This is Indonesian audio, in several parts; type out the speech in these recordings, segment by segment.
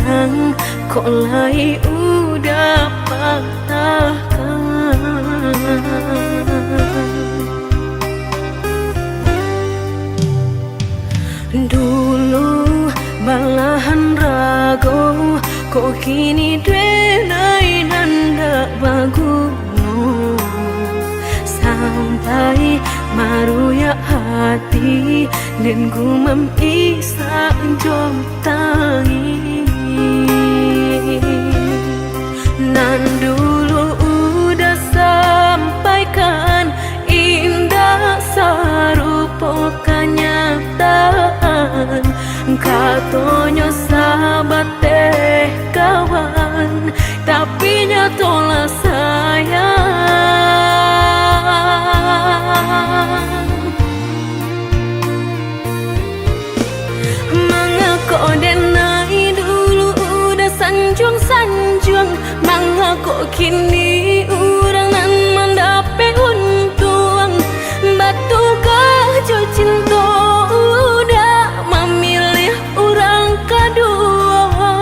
pasang, kok lai udah patahkan. Dulu balahan rago, kok kini drenai nanda bagu. Sampai maruya hati dan gumam isa jom tangi. Nan dulu udah sampaikan indah sarupo kenyataan, katonyo sahabat teh kawan, tapi nyatolah sayang. Mengako denai dulu udah sanjung-sanjung, mengako kini urang nan mendape untung. Batu kajo cinta udah memilih orang kedua.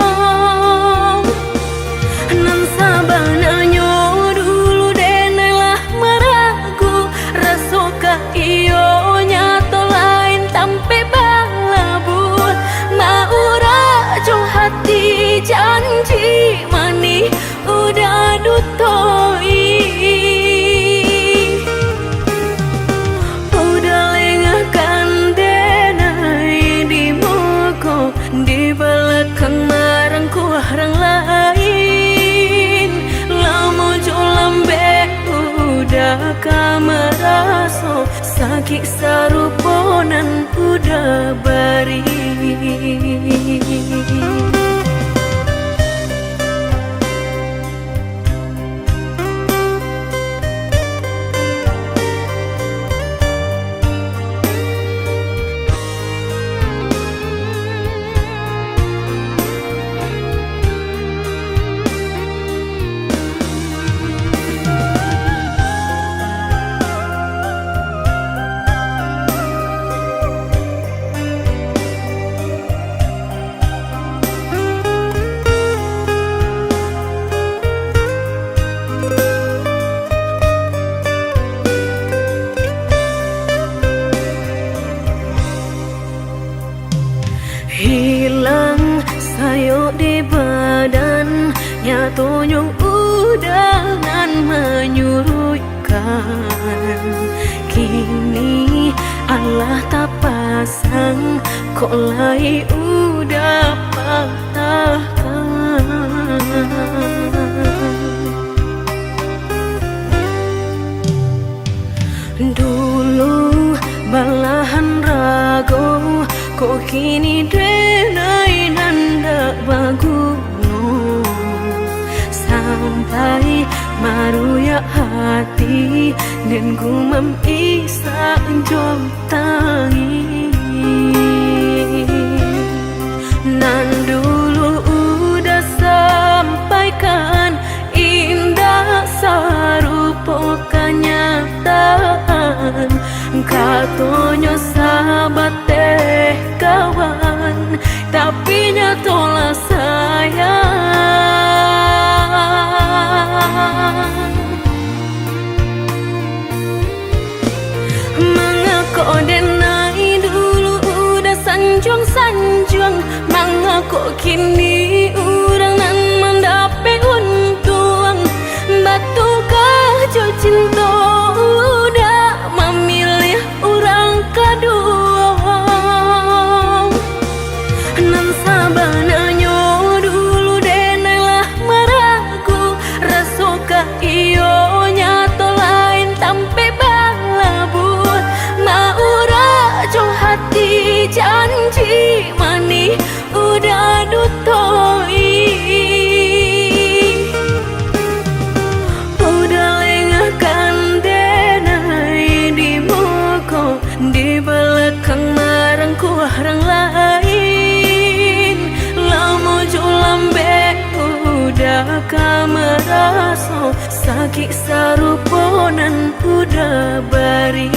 Nan sabananya dulu denailah meragu, rasoka iyo nyato lain tampe balabu. Maura jo hati janji mani udah dutoi. Udah lengahkan denai di muka, di belakang marangku orang lain. Lamo jo lambe udah kameraso, sakit saruponan udah bari. Hilang sayo di badan, nyatanya udah nan menyurutkan. Kini Allah tak pasang, kok lai udah patahkan. Dulu balahan rago, kok kini drenai nanda bagu. Sampai maruya hati dan gumam isa jom tangi. Nan dulu udah sampaikan indah sarupo kenyataan, katonyo sahabat teh kawan, tapi nyatolah sayang. Mengako denai dulu udah sanjung-sanjung, mengako kini urang nan mendape untung. Batu kajo cinta udah memilih orang kedua. Nan sabananya dulu denailah meragu, rasoka iyo nyato lain tampe balabu. Maura jo hati janji mani udah dutoi. Udah lengahkan denai di muka, di belakang marangku orang lain. Lamo jo lambe udah kameraso, sakit saruponan udah bari.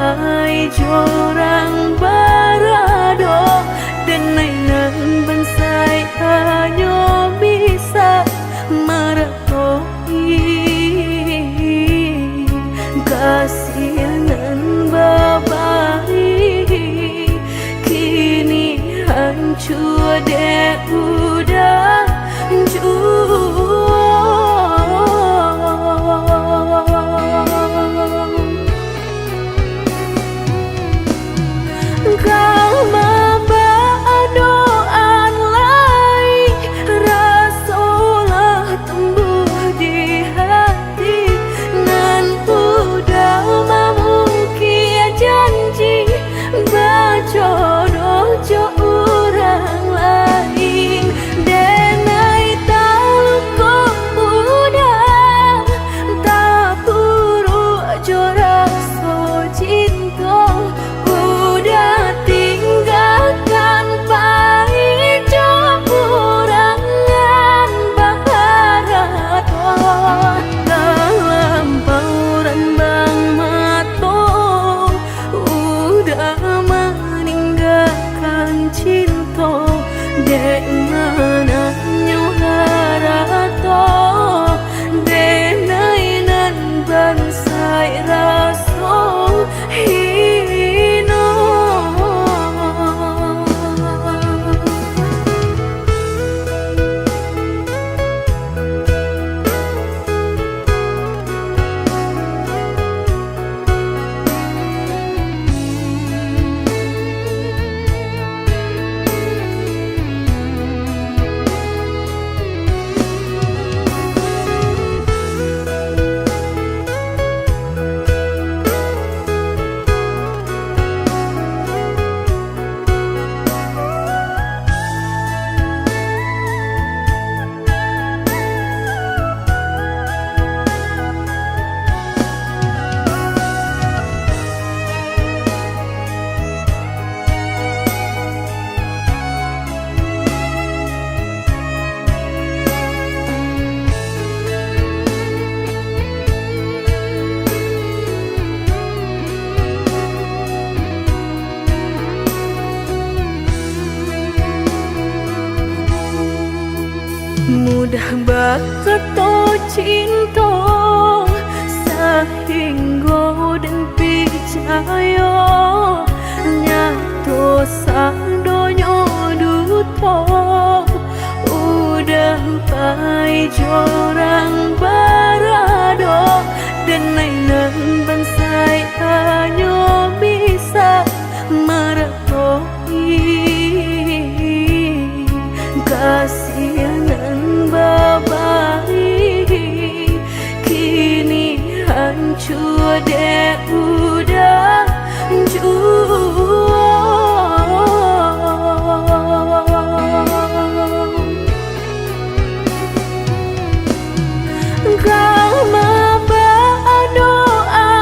pai jorang barado dan nainan bansai hanya bisa meretoi kasihanan babai kini hancur dek udah kau membawa doa lain rasalah tumbuh di hati nan udah memungkir janji berjodoh jo orang lain denai tahu kau udah tak buru jorak so cinta udah tinggalkan pai jo urangan baharat dalam pauran bang mato udah meninggalkan cinta dek mana nyuharato denai nan bansai raso hino mudah bakato cinta sehingga dan percaya nyato sang donyo duto udah pai jorang barado dan nainan bansai hanya bisa meretoi kasihanan babai kini hancur dek udah kau membawa doa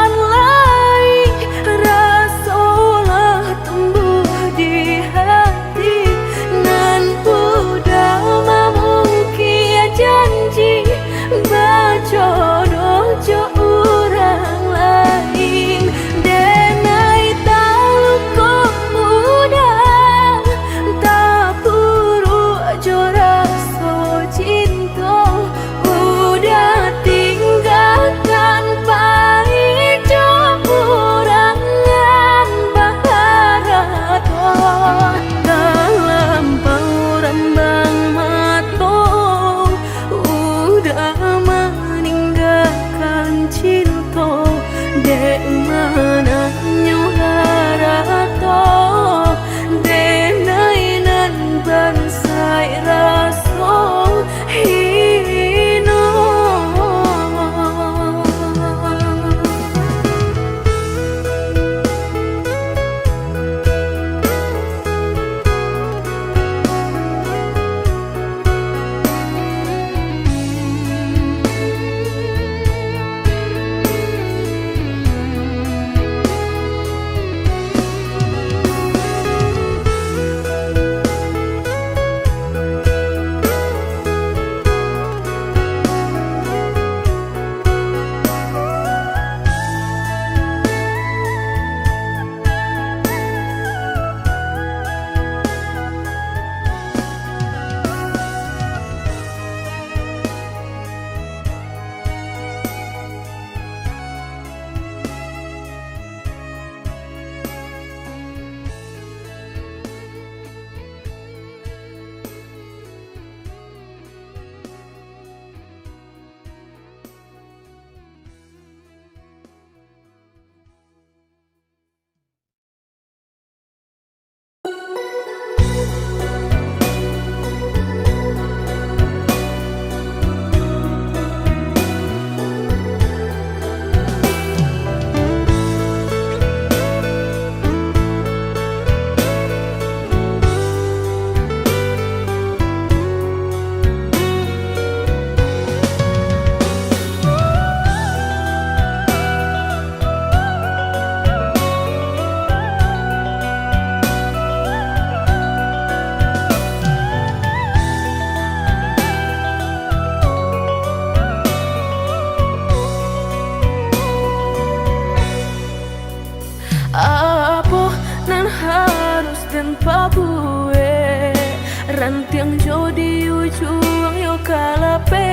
rantiang jo di ujung yo kalape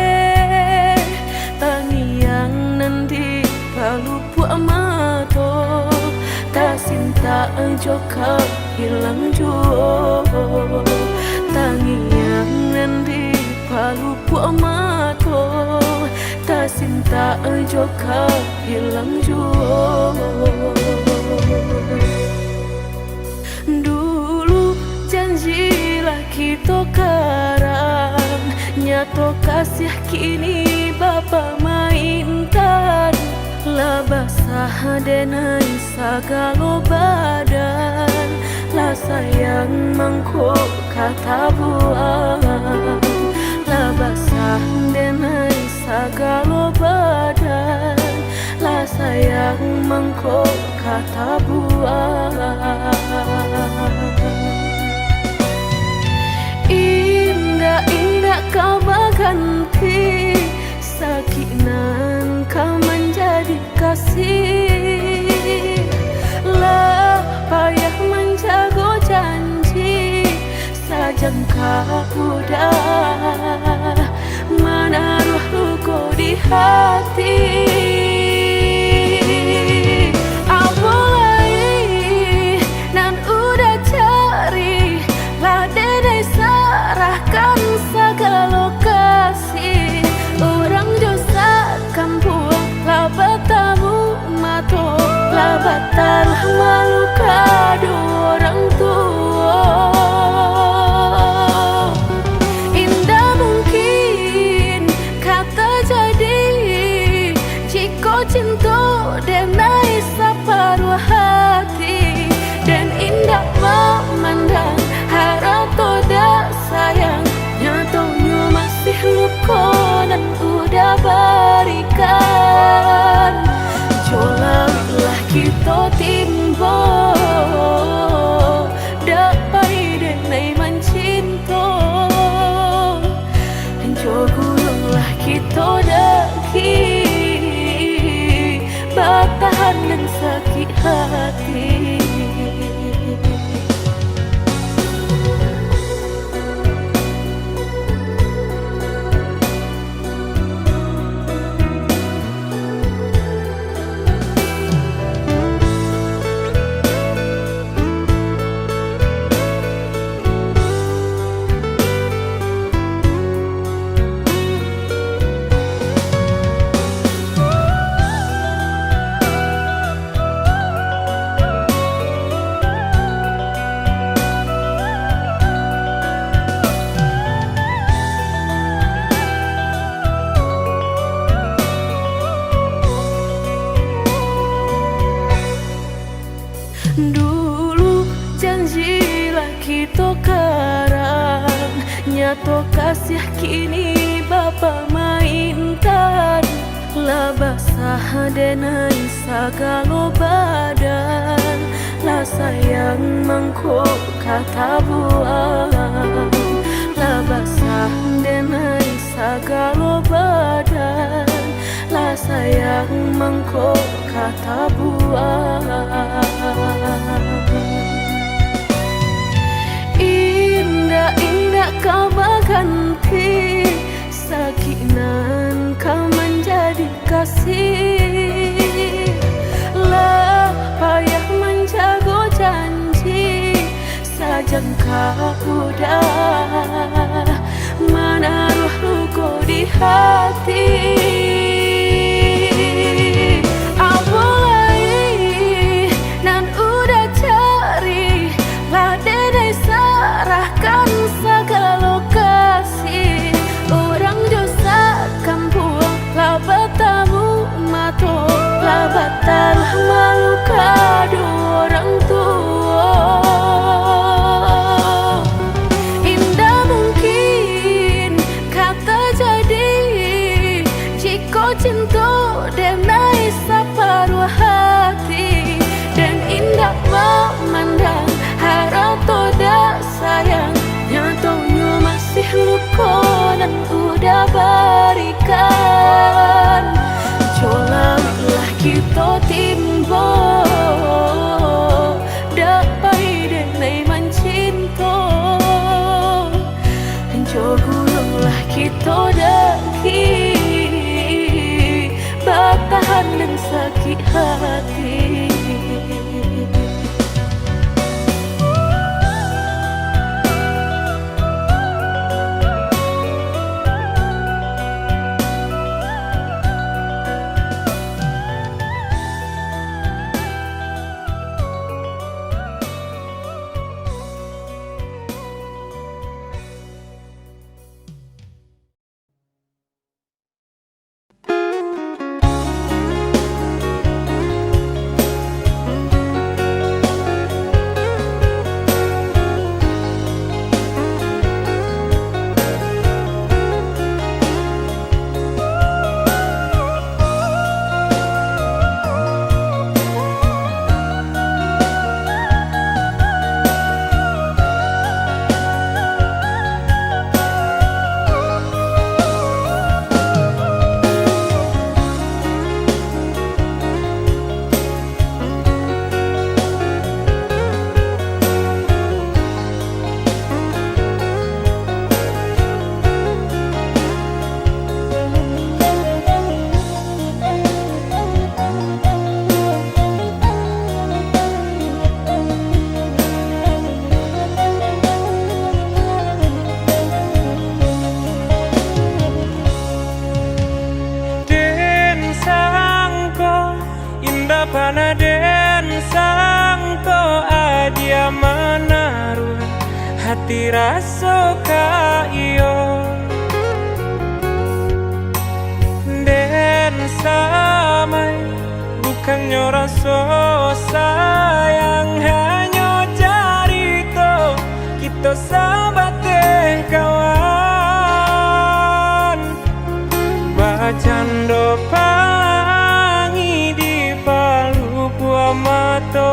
tangiang nanti palu puak mato tak sinta jo hilang jo tangiang nanti palu puak mato tak sinta jo hilang jo. Dulu janjilah kita karang, nyato kasih kini bapa mainkan. Lah basah denai sagalo badan, lah sayang mangkok kata buang. Lah basah denai sagalo badan, lah sayang mangkok kata buang. Indah-indah kau berganti, sakinan kau menjadi kasih. Lah payah menjaga janji, sajangka udah menaruh luka di hati. Batal malu kado orang tua. Indah mungkin kata jadi, jika cinta denai separuh hati. Dan indah memandang harap toda sayang, nyatanya masih luka dan udah berikan. Jolalah kita timbo dapai denai mencinta. Jogulunglah kita daki bertahan dan sakit hati. Dulu janjilah kita karang, nyato kasih kini bapa mainkan. Lah basah denai sagalo badan, lah sayang mangkok kata buang. Lah basah denai sagalo badan, lah sayang mangkok kata buang. Indah-indah kau berganti, sakinan kau menjadi kasih. Lah payah menjaga janji, sajangka udah menaruh luka di hati. Batal malu kado orang tua. Indah mungkin kata jadi, jika cinta denai separuh hati. Dan indah memandang harap toda sayang, nyatanya masih luka dan udah berikan. Jolalah kita timbo dapai denai mencinta. sakit hati. Panaden sangko adia menaruh hati rasa ka iyo den samai bukannya rasa sayang hanya carito kita sabate kawan bacando mato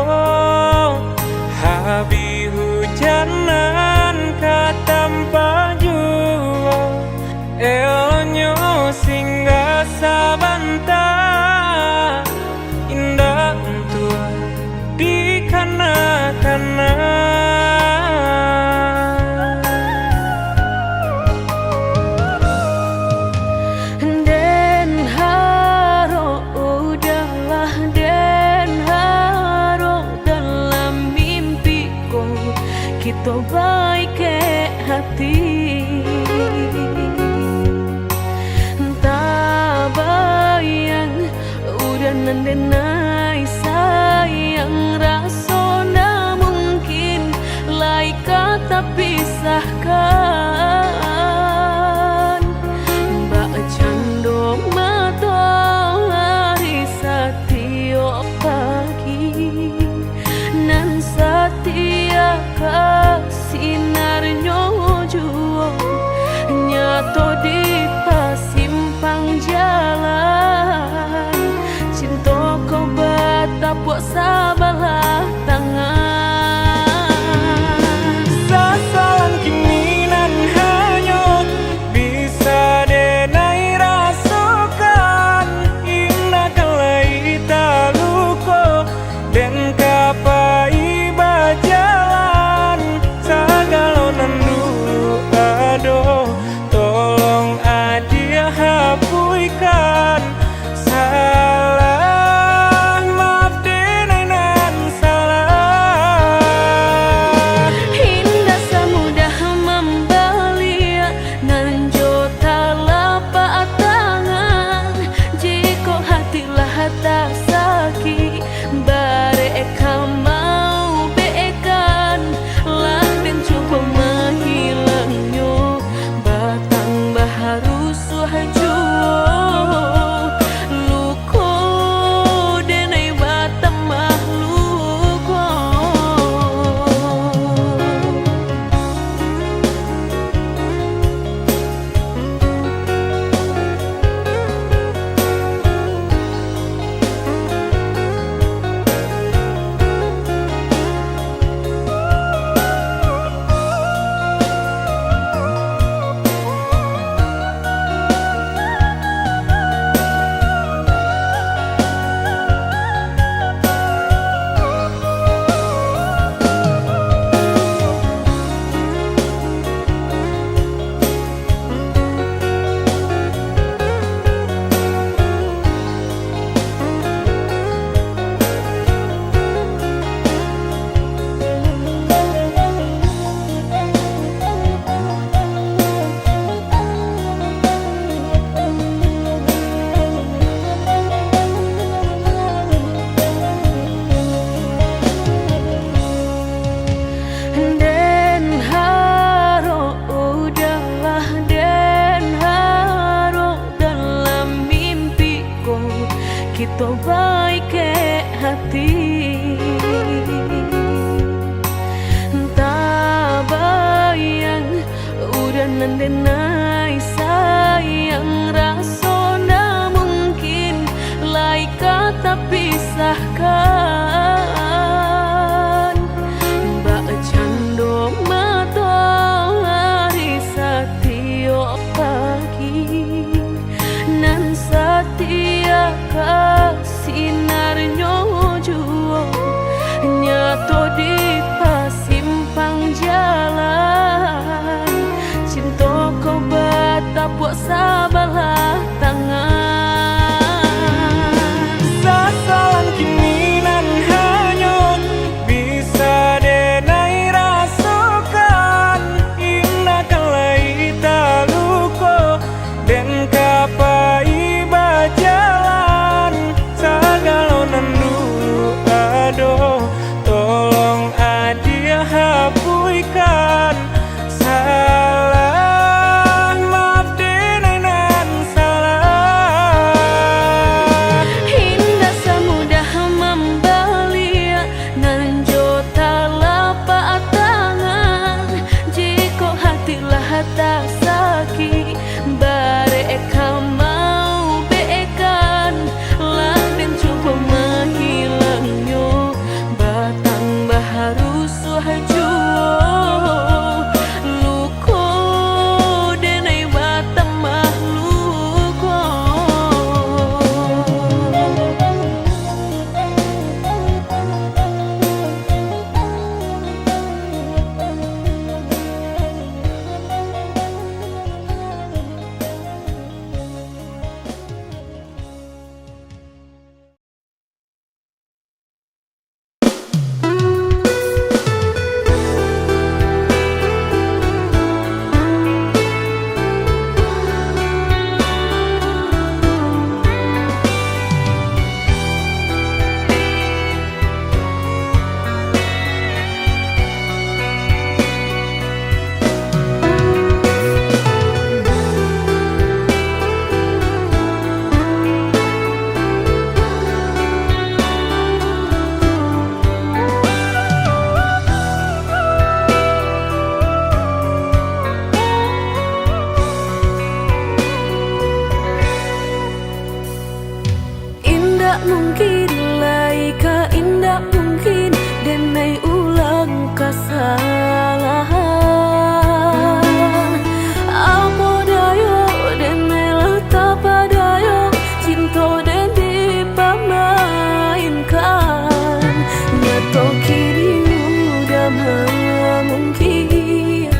habi hujanan katampa jua elonyo singgah sabanta indah untuk di kana-kana. Kita baik ke hati tak bayang udah nandenai sayang rasona mungkin lai kata pisahkan mbak cando mata hari satio pagi nan setia sinarnya juo nyato di pasimpang jalan cinta kau batapuk sabalah tangan sasalan kiminan hanya bisa denai rasakan indah kalai taluko dan kapai bajalan sagalo nandu ado tolong adia hapuikan salah maaf denai kok sabalah tangan. Sasalan kini nan hanyut bisa denai rasakan. Indah kalai taluko dan kapai bajalan. Sagalonan dulu aduh, tolong adia hapuikan salah. Maaf denai nan salah. Indah semudah membeli nan jota lapak tangan. Jika hatilah tak sakit bareka mau beekan lah dan coba menghilangnya batang baharu suhajo luko denai batang mahluko. Indah mungkin laika indah mungkin denai ulang kesalahan. Apa dayo denai letak padayo cinta dan dipamainkan. Nyato kini udah mungkin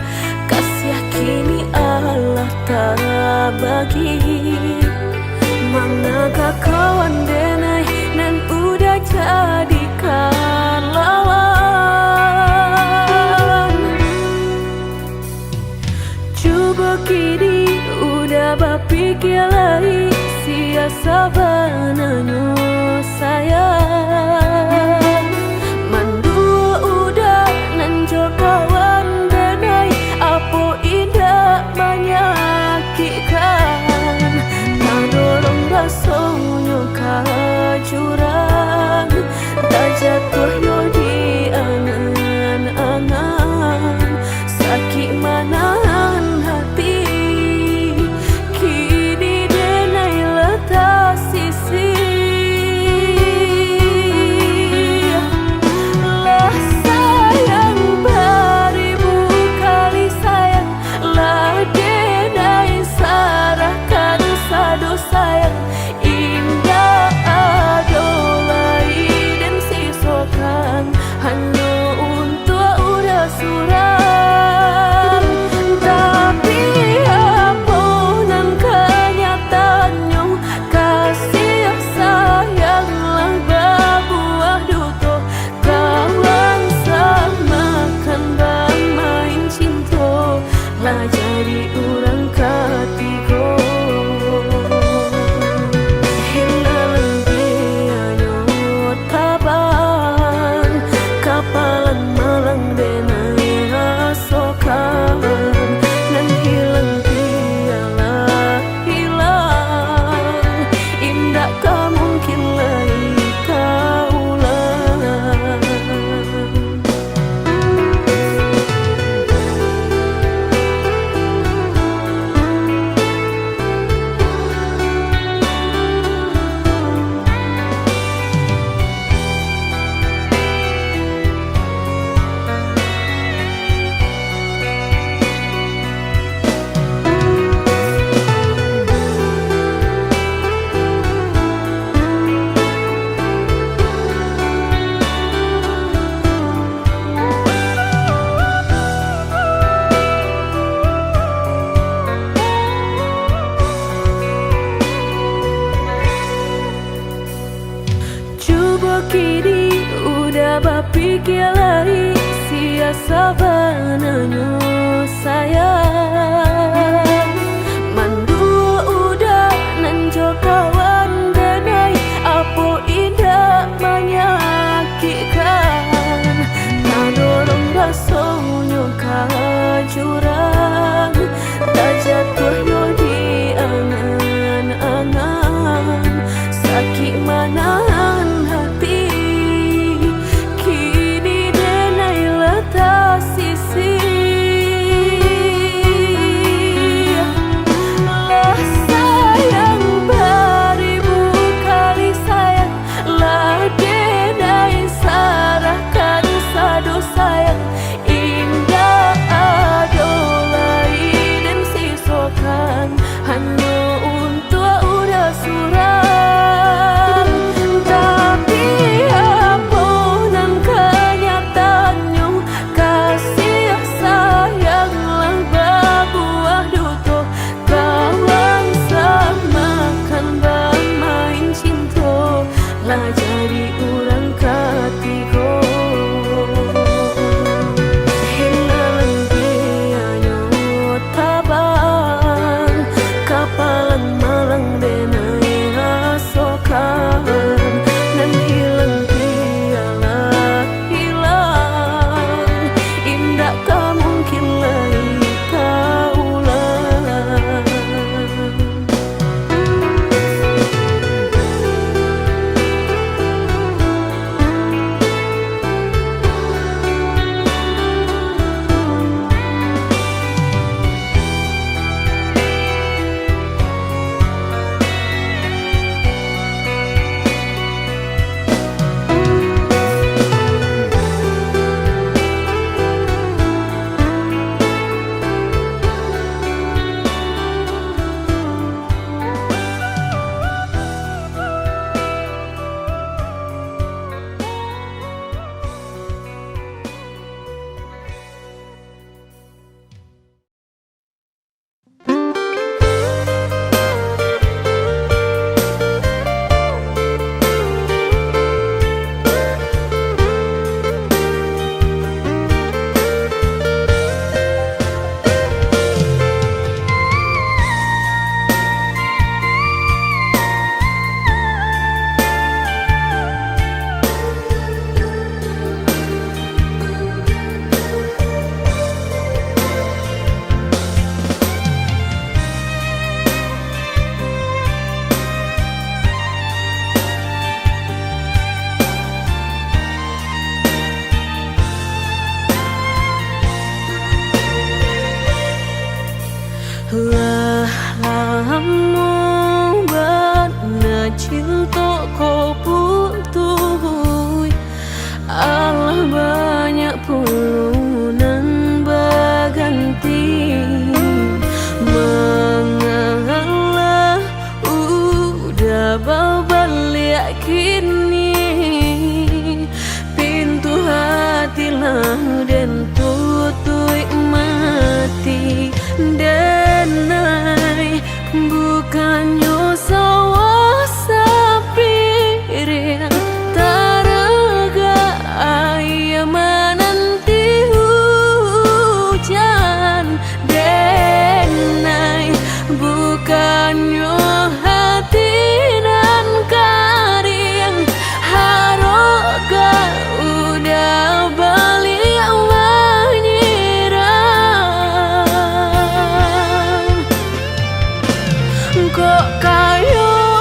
kasih kini Allah tak bagi. Manakah kawan denai nan udah jadikan lawan. Coba kini udah berpikir lagi siasa bananya sayang. Mandua udah nanjol kawan denai apa indah menyakitkan. Dorong rasanya ke jurang tak jatuh yo di angan-angan. Sakit manahan hati kini denai letak sisi. Lah sayang beribu kali sayang lah denai sarahkan sadu sayang. Indah adolai dan sisokan hanya untuk udah suram. Tapi apa nan kenyataannya kasih sayanglah berbuah duto. Kawan samakan bermain cinta lah jadi orang ketiga. Kapalan malang denai rasakan nan hilang tialah hilang. Indah kah mungkin lagi kaulang. kialai sia sabananyo sayang mandua udah nanjo kawan denai apo indah menyakitkan nadorong rasonyo kajurang tak jatuh yo di angan-angan sakit manahan hati kini denai letak sisi lah sayang beribu kali sayang lah denai sarahkan sadu sayang indah adolai dan sisokan hanya untuk udah suram tapi apunan kenyataannya kasih sayang lah berbuah duto kawan samakan bermain cinta lah jadi orang ketiga hilang dianya tabang kapalan malang denai asokan dan hilang dialah hilang indah tak mungkin lagi kaulang. Lah lamu bana cinta kau putuh Allah banyak pulunan berganti mengalah udah berbalik kini pintu hati lah dan tutup mati denai bukannya sawah sapirin taraga ayam menanti hujan denai bukannya hati dan karing haroga udah balik kok kayo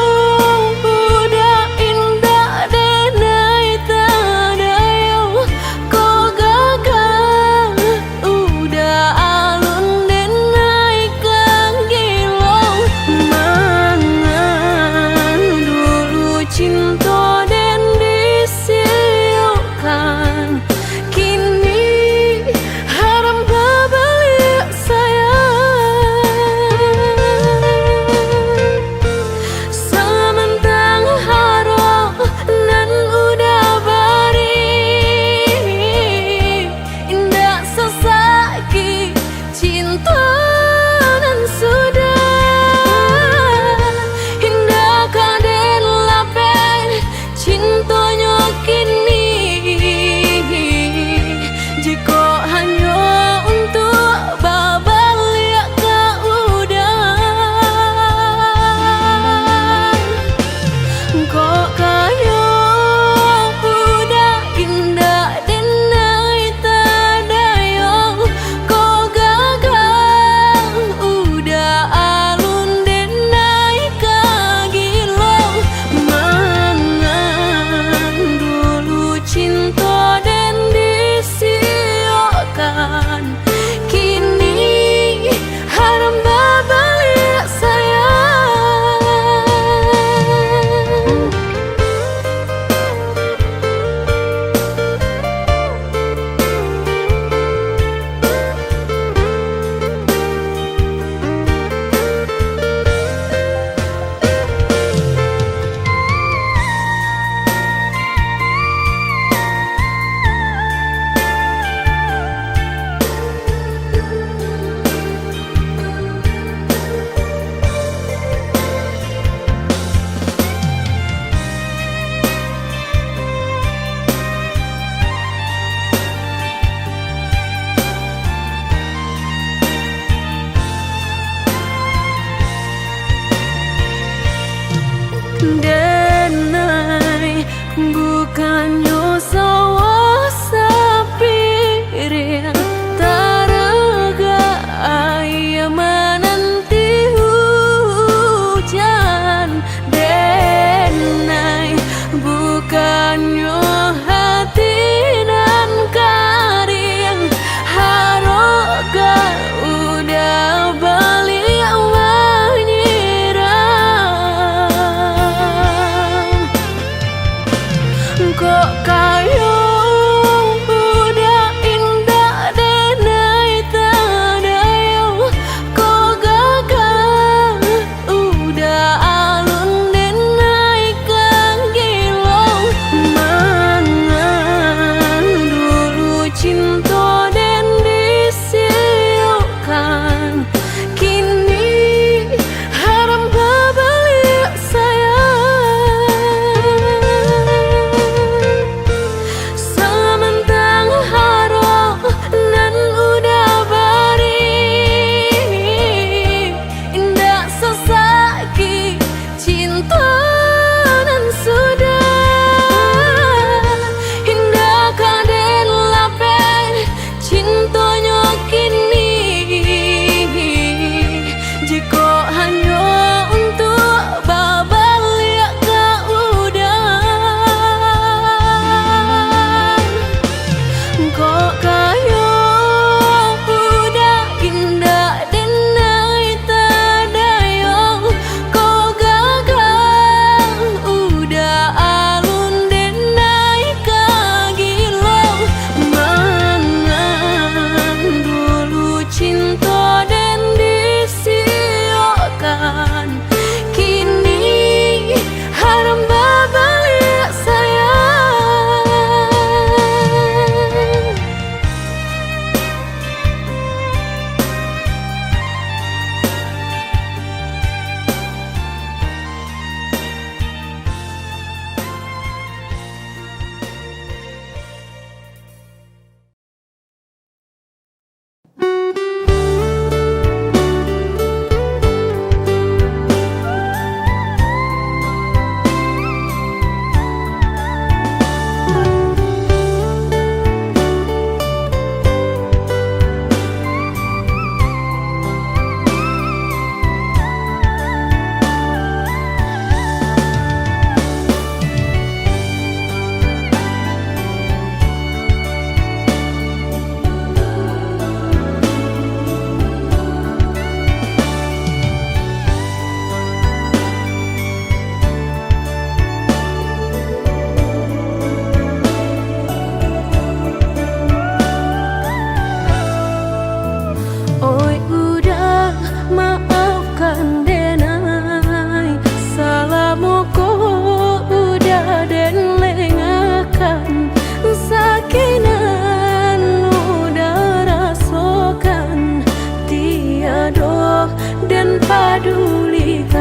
dan padulikan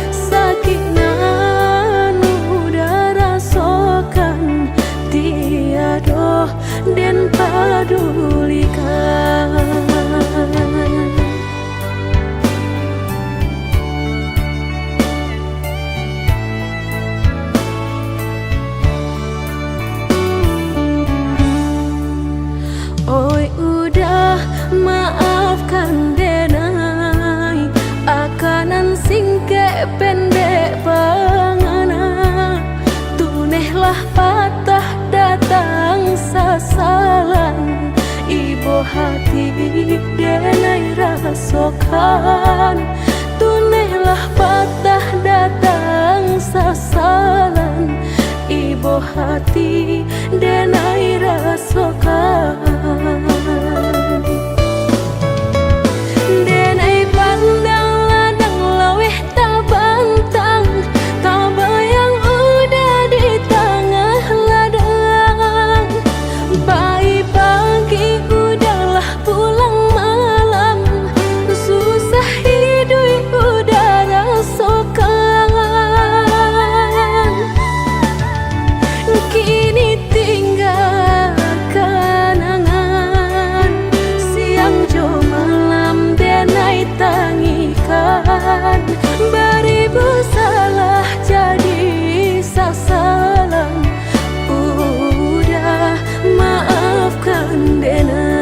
sakit nan udah rasakan tiada dan padulikan. Oi udah maafkan denai akanan singke pendek pangana tunehlah patah datang sasalan ibu hati denai rasakan tunehlah patah datang sasalan ibu hati denai rasakan. Denai pandang ladang laweh tak bantang tak bayang udah di tengah ladang bayi pagi udahlah pulang malam susah hidup udah rasakan kini tinggal kenangan siang jo malam denai tangikan beribu salah jadi sasalan udah maafkan denai.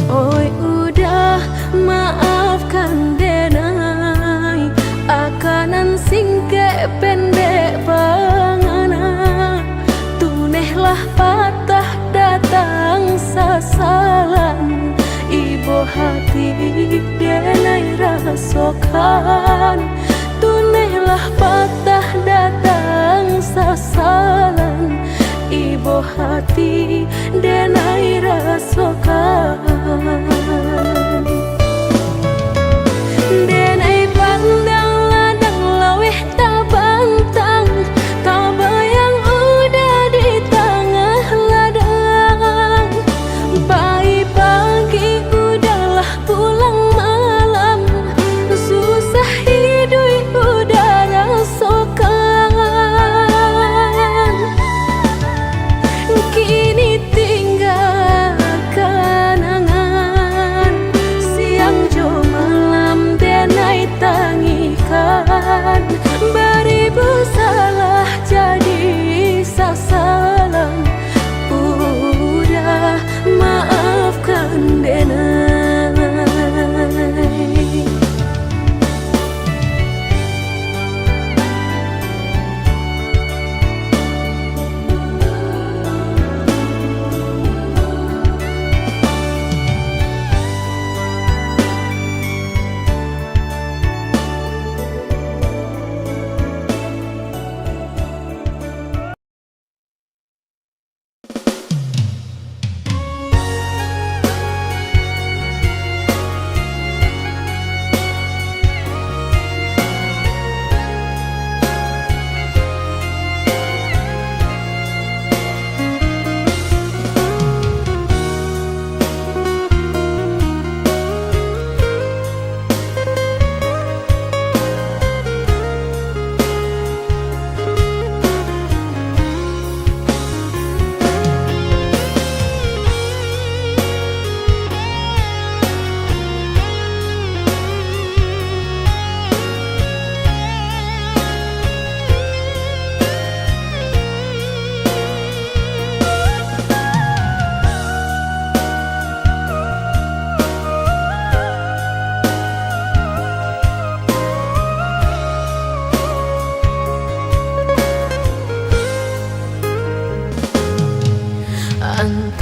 Oi udah maafkan denai akanan singke pendek pangana tunehlah patah datang sasalan ibu hati denai rasakan tunehlah patah datang sasalan ibu hati denai rasakan. Denai pandang ladang laweh tak bantang tak bayang udah di tengah ladang bayi pagi udahlah pulang malam susah hidup udah rasakan kini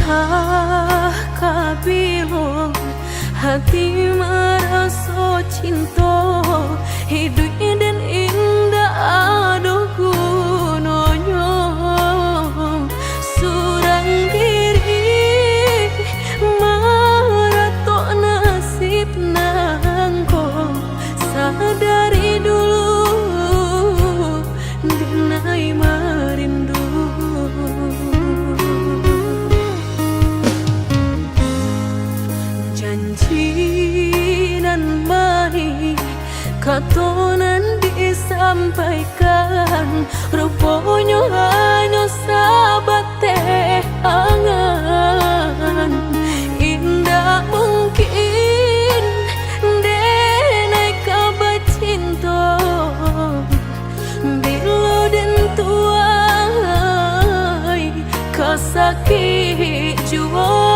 Ah kabilo hati merasa cinta hidup dan indah aduh gunanya surang diri maratok nasib nangko sadari dulu dinai merindu janji nan baik katonan disampaikan rupanya hanya sahabat teh angan indah mungkin denai kabar cinta bila dan tuai kasakit jua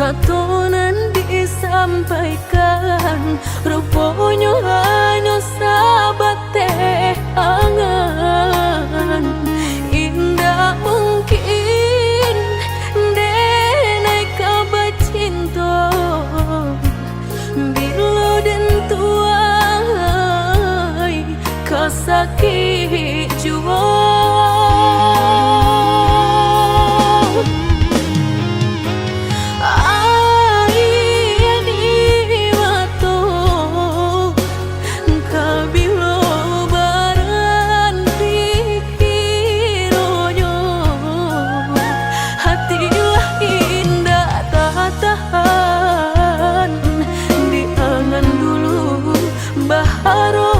katonan disampaikan rupanya hanya sahabat teh angan indah mungkin denai kabar cinta bila dan tuai kasakit jua baharo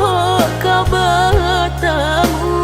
kabatamu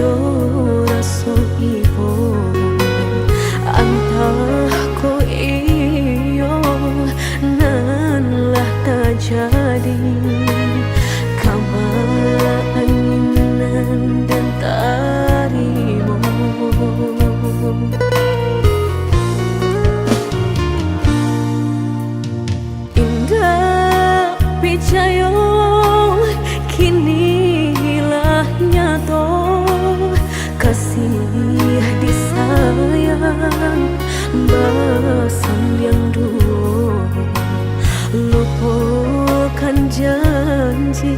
jo raso ibo antah ko iyo nan lah tak jadi kamala anginan dan tarimo indah picayo kini hilah nyato kasih disayang basan yang dulu lupakan janji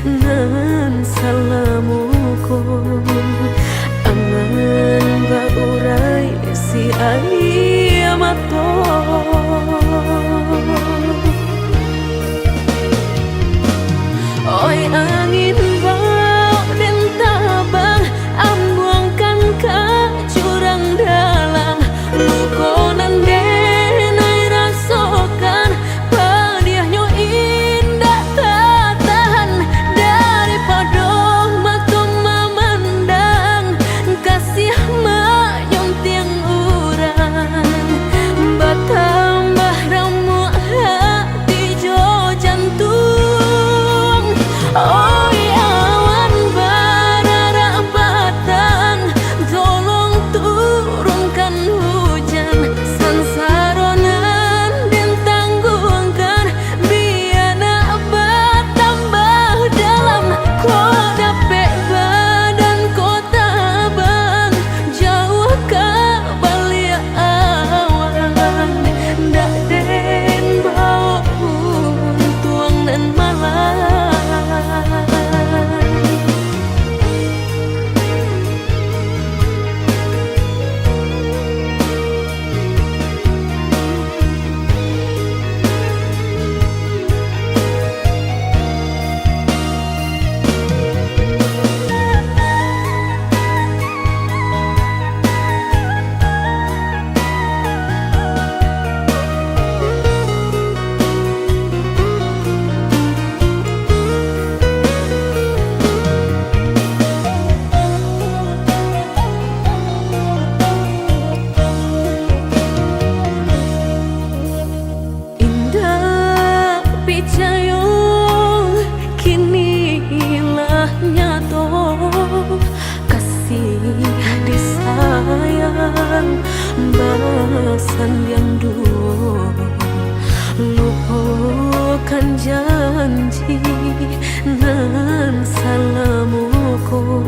nan salamuku angan baurai si ayamato oi angin bau dan tabang ambuangkan ke jurang dalam lukonan denai rasakan pedihnya indah tak tahan daripada mata memandang kasih mayung tiang urang bertambah ramu hati jo jantung. Oi awan barara batang tolong turunkan hujan sansaronan dan tanggungkan biana bertambah dalam kau dapet badan kota bang jauh ke balik awan dak den bau tuang dan malam. Bahasan yang dulu lupakan janji nan salamuku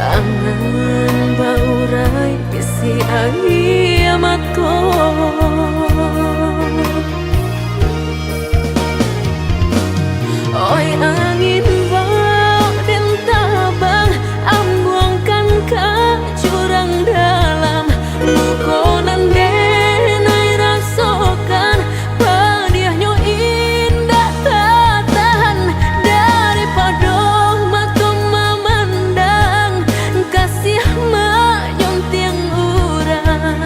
angan baurai si ayamato oi angin bau dan tabang ambuangkan ke jurang dalam lukonan denai rasakan pedihnya indah tak tahan daripada mata memandang kasih mayung tiang urang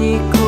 janjiku